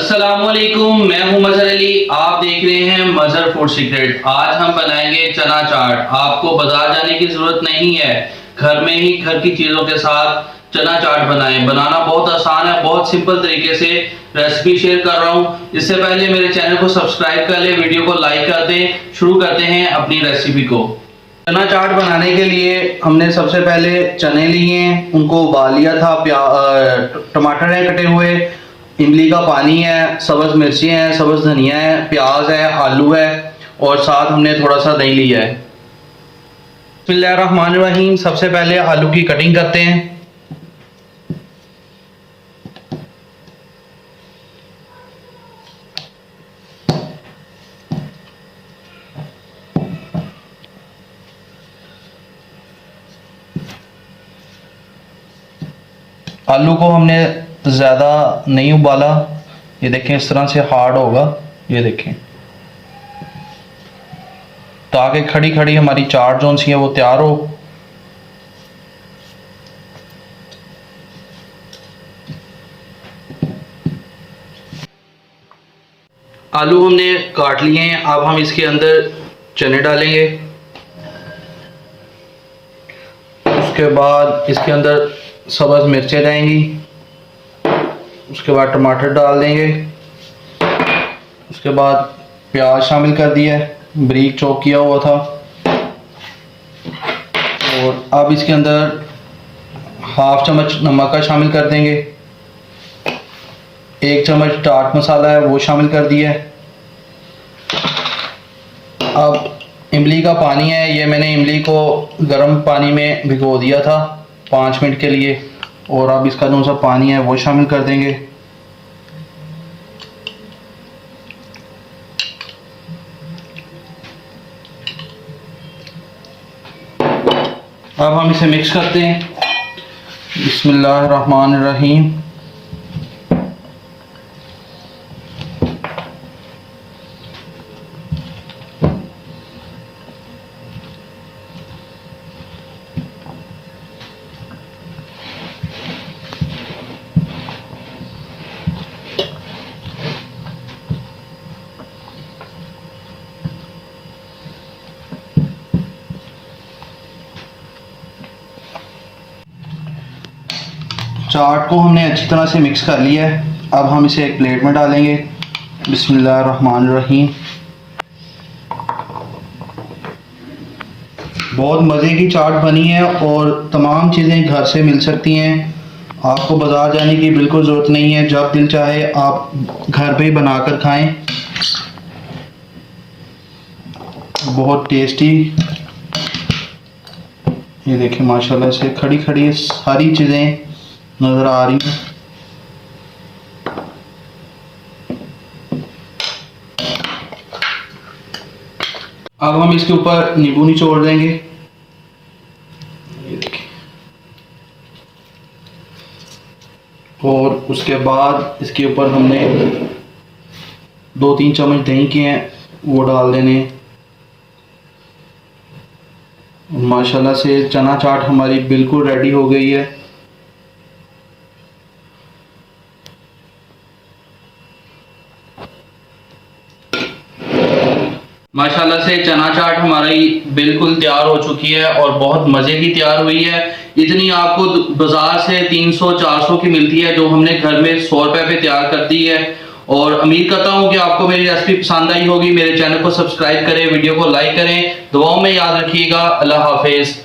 अस्सलामुअलैकुम, मैं हूं मजहर अली। आप देख रहे हैं मजहर फूड सीक्रेट। आज हम बनाएंगे चना चाट। आपको बाजार जाने की जरूरत नहीं है, घर में ही घर की चीजों के साथ चना चाट बनाएं। बनाना बहुत आसान है, बहुत सिंपल तरीके से रेसिपी शेयर कर रहा हूं। इससे पहले मेरे चैनल को सब्सक्राइब कर ले, वीडियो को लाइक कर दें। शुरू करते हैं अपनी रेसिपी को। चना चाट बनाने के लिए हमने सबसे पहले चने लिए हैं, उनको उबाल लिया था। टमाटर है कटे हुए, इमली का पानी है, सब्ज मिर्ची है, सब्ज धनिया है, प्याज है, आलू है और साथ हमने थोड़ा सा दही लिया है। बिस्मिल्लाहिर्रहमानिर्रहीम। सबसे पहले आलू की कटिंग करते हैं। आलू को हमने ज़्यादा नहीं उबाला, ये देखें इस तरह से हार्ड होगा, ये देखें, ताकि खड़ी खड़ी हमारी चाट जो सी है वो तैयार हो। आलू हमने काट लिए हैं, अब हम इसके अंदर चने डालेंगे। उसके बाद इसके अंदर सब्ज़ मिर्चें जाएंगी, उसके बाद टमाटर डाल देंगे, उसके बाद प्याज शामिल कर दिया है, बारीक चॉप किया हुआ था। और अब इसके अंदर हाफ चम्मच नमक का शामिल कर देंगे, 1 चम्मच चाट मसाला है वो शामिल कर दिया है। अब इमली का पानी है, ये मैंने इमली को गर्म पानी में भिगो दिया था 5 मिनट के लिए, और अब इसका जो सा पानी है वो शामिल कर देंगे। अब हम इसे मिक्स करते हैं। बिस्मिल्लाहिर्रहमानिर्रहीम। चाट को हमने अच्छी तरह से मिक्स कर लिया है। अब हम इसे एक प्लेट में डालेंगे। बिस्मिल्लाहिर्रहमानिर्रहीम। बहुत मज़े की चाट बनी है और तमाम चीज़ें घर से मिल सकती हैं। आपको बाज़ार जाने की बिल्कुल ज़रूरत नहीं है, जब दिल चाहे आप घर पे ही बनाकर खाएं। बहुत टेस्टी, ये देखिए माशाल्लाह से खड़ी खड़ी सारी चीज़ें नज़र आ रही है। अब हम इसके ऊपर नींबू निचोड़ देंगे, ये देखिए, और उसके बाद इसके ऊपर हमने 2-3 चम्मच दही के हैं वो डाल देने। माशाल्लाह से चना चाट हमारी बिल्कुल रेडी हो गई है। माशाल्लाह से चना चाट हमारी बिल्कुल तैयार हो चुकी है और बहुत मज़े की तैयार हुई है। इतनी आपको बाजार से 300-400 की मिलती है, जो हमने घर में 100 रुपए पे तैयार कर दी है। और उम्मीद करता हूँ कि आपको मेरी रेसिपी पसंद आई होगी। मेरे चैनल को सब्सक्राइब करें, वीडियो को लाइक करें, दुआओं में याद रखिएगा। अल्लाह हाफिज़।